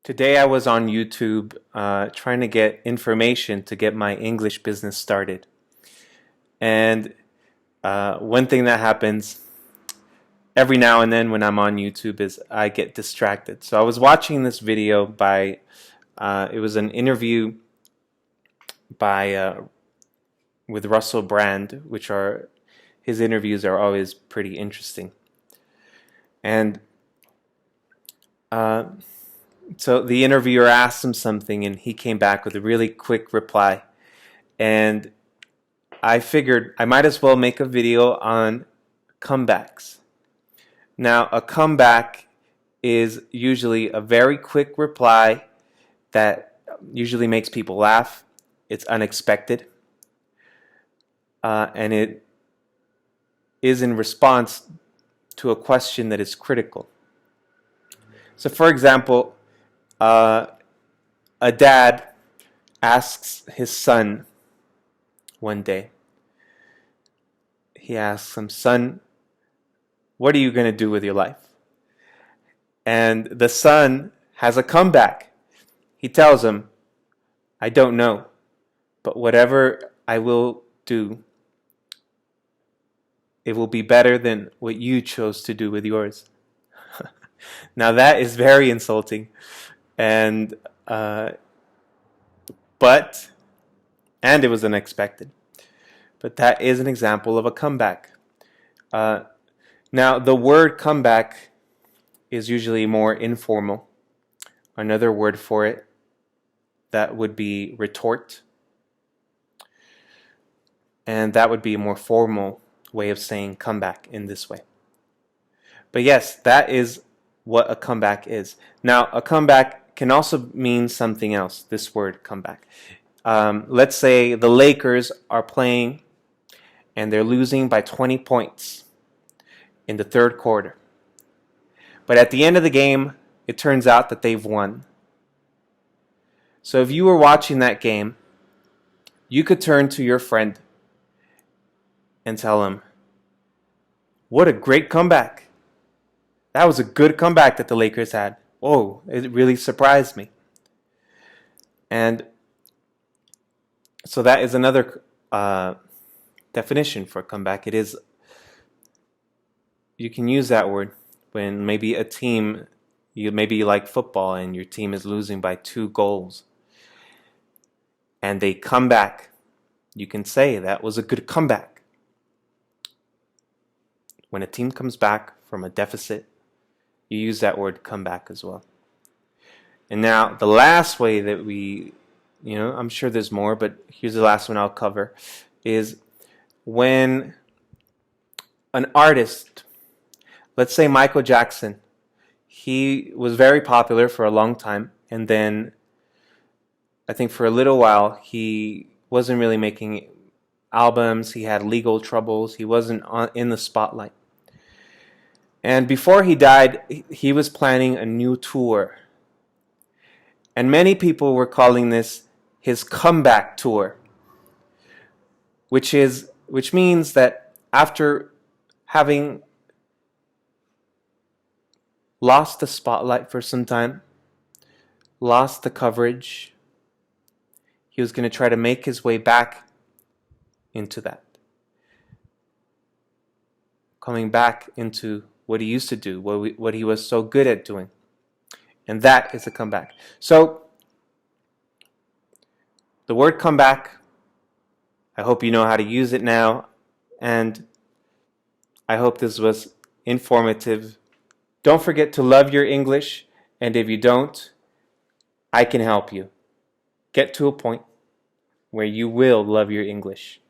Today I was on YouTube trying to get information to get my English business started. And one thing that happens every now and then when I'm on YouTube is I get distracted. So I was watching this video by, it was an interview by with Russell Brand, his interviews are always pretty interesting. And so the interviewer asked him something and he came back with a really quick reply. And I figured I might as well make a video on comebacks. Now, a comeback is usually a very quick reply that usually makes people laugh. It's unexpected. And it is in response to a question that is critical. So, for example, a dad asks his son one day, he asks him, "Son, what are you going to do with your life?" And the son has a comeback. He tells him, "I don't know, but whatever I will do, it will be better than what you chose to do with yours." Now that is very insulting, and it was unexpected. But that is an example of a comeback. Now the word comeback is usually more informal. Another word for it that would be retort, and that would be a more formal way of saying comeback in this way. But yes, that is what a comeback is. Now, a comeback can also mean something else, this word comeback. Let's say the Lakers are playing and they're losing by 20 points in the third quarter. But at the end of the game, it turns out that they've won. So if you were watching that game, you could turn to your friend and tell him, "What a great comeback. That was a good comeback that the Lakers had. Oh, it really surprised me." And so that is another definition for comeback. It is, you can use that word when maybe a team, maybe you like football and your team is losing by 2 goals and they come back. You can say that was a good comeback. When a team comes back from a deficit, you use that word comeback as well. And now the last way that we, I'm sure there's more, but here's the last one I'll cover, is when an artist, let's say Michael Jackson, he was very popular for a long time, and then I think for a little while he wasn't really making albums, he had legal troubles, he wasn't in the spotlight. And before he died, he was planning a new tour. And many people were calling this his comeback tour, which means that after having lost the spotlight for some time, lost the coverage, he was going to try to make his way back into that. Coming back into what he used to do, what he was so good at doing. And that is a comeback. So, the word comeback, I hope you know how to use it now, and I hope this was informative. Don't forget to love your English, and if you don't, I can help you get to a point where you will love your English.